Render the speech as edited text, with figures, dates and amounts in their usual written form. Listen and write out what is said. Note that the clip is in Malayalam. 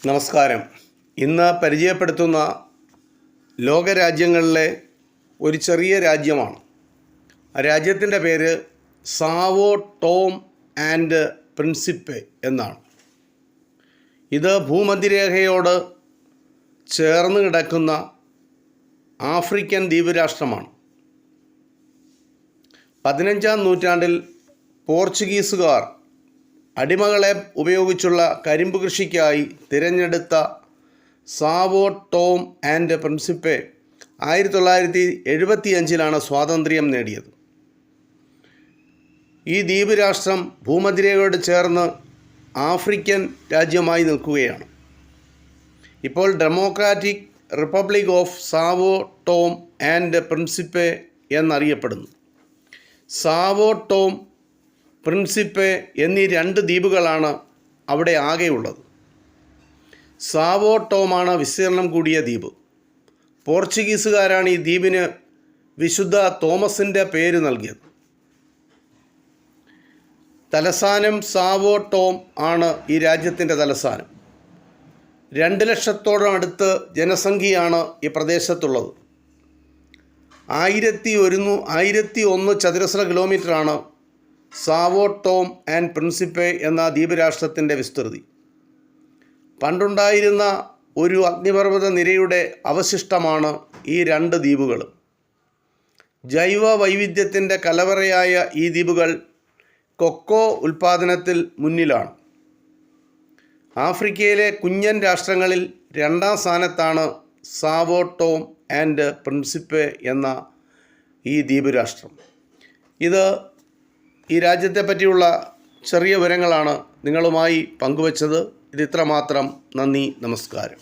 നമസ്കാരം. ഇന്ന് പരിചയപ്പെടുത്തുന്ന ലോകരാജ്യങ്ങളിലെ ഒരു ചെറിയ രാജ്യമാണ്. ആ രാജ്യത്തിൻ്റെ പേര് സാവോ ടോം ആൻഡ് പ്രിൻസിപ്പെ എന്നാണ്. ഇത് ഭൂമധ്യരേഖയോട് ചേർന്ന് കിടക്കുന്ന ആഫ്രിക്കൻ ദ്വീപ് രാഷ്ട്രമാണ്. 15-ാം നൂറ്റാണ്ടിൽ പോർച്ചുഗീസുകാർ അടിമകളെ ഉപയോഗിച്ചുള്ള കരിമ്പ് കൃഷിക്കായി തിരഞ്ഞെടുത്ത സാവോ ടോം ആൻഡ് പ്രിൻസിപ്പെ 1975 സ്വാതന്ത്ര്യം നേടിയത്. ഈ ദ്വീപ് രാഷ്ട്രം ഭൂമധ്യരേഖയോട് ചേർന്ന് ആഫ്രിക്കൻ രാജ്യമായി നിൽക്കുകയാണ്. ഇപ്പോൾ democratic republic of Sao Tome and Principe എന്നറിയപ്പെടുന്നു. സാവോ ടോം, പ്രിൻസിപ്പെ എന്നീ 2 ദ്വീപുകളാണ് അവിടെ ആകെയുള്ളത്. സാവോ ടോമാണ് വിസ്തീർണം കൂടിയ ദ്വീപ്. പോർച്ചുഗീസുകാരാണ് ഈ ദ്വീപിന് വിശുദ്ധ തോമസിൻ്റെ പേര് നൽകിയത്. തലസ്ഥാനം സാവോ ടോം ആണ് ഈ രാജ്യത്തിൻ്റെ തലസ്ഥാനം. 2 ലക്ഷത്തോളം അടുത്ത് ജനസംഖ്യയാണ് ഈ പ്രദേശത്തുള്ളത്. 1001 ചതുരശ്ര കിലോമീറ്ററാണ് സാവോ ടോം ആൻഡ് പ്രിൻസിപ്പെ എന്ന ദ്വീപ് രാഷ്ട്രത്തിൻ്റെ വിസ്തൃതി. പണ്ടുണ്ടായിരുന്ന ഒരു അഗ്നിപർവ്വത നിരയുടെ അവശിഷ്ടമാണ് ഈ 2 ദ്വീപുകളും. ജൈവ വൈവിധ്യത്തിൻ്റെ കലവറയായ ഈ ദ്വീപുകൾ കൊക്കോ ഉൽപ്പാദനത്തിൽ മുന്നിലാണ്. ആഫ്രിക്കയിലെ കുഞ്ഞൻ രാഷ്ട്രങ്ങളിൽ 2ാം സ്ഥാനത്താണ് സാവോ ടോം ആൻഡ് പ്രിൻസിപ്പെ എന്ന ഈ ദ്വീപ് രാഷ്ട്രം. ഈ രാജ്യത്തെ പറ്റിയുള്ള ചെറിയ വിവരങ്ങളാണ് നിങ്ങളുമായി പങ്കുവച്ചത്. ഇത് ഇത്രമാത്രം. നന്ദി, നമസ്കാരം.